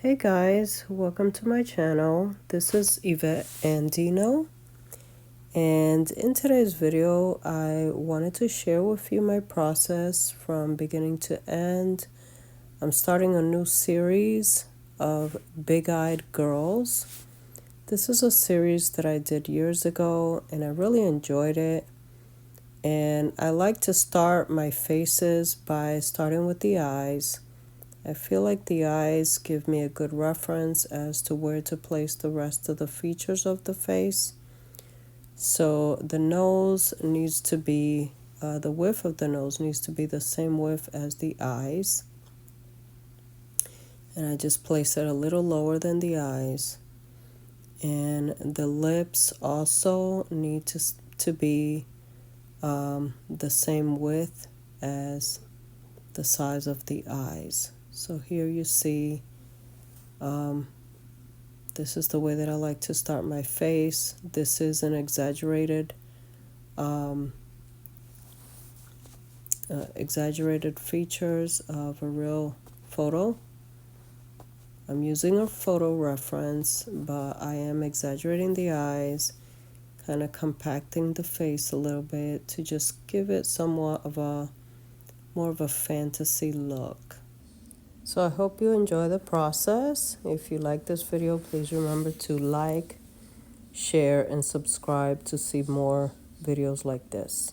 Hey guys, welcome to my channel. This is Yvette Andino, and in today's video I wanted to share with you my process from beginning to end. I'm starting a new series of big-eyed girls. This is a series that I did years ago and I really enjoyed it, and I like to start my faces by starting with the eyes. I feel like the eyes give me a good reference as to where to place the rest of the features of the face. So the nose needs to be, the width of the nose needs to be the same width as the eyes. And I just place it a little lower than the eyes. And the lips also need to be the same width as the size of the eyes. So here you see, this is the way that I like to start my face. This is an exaggerated features of a real photo. I'm using a photo reference, but I am exaggerating the eyes, kind of compacting the face a little bit to just give it somewhat of a more of a fantasy look. So I hope you enjoy the process. If you like this video, please remember to like, share, and subscribe to see more videos like this.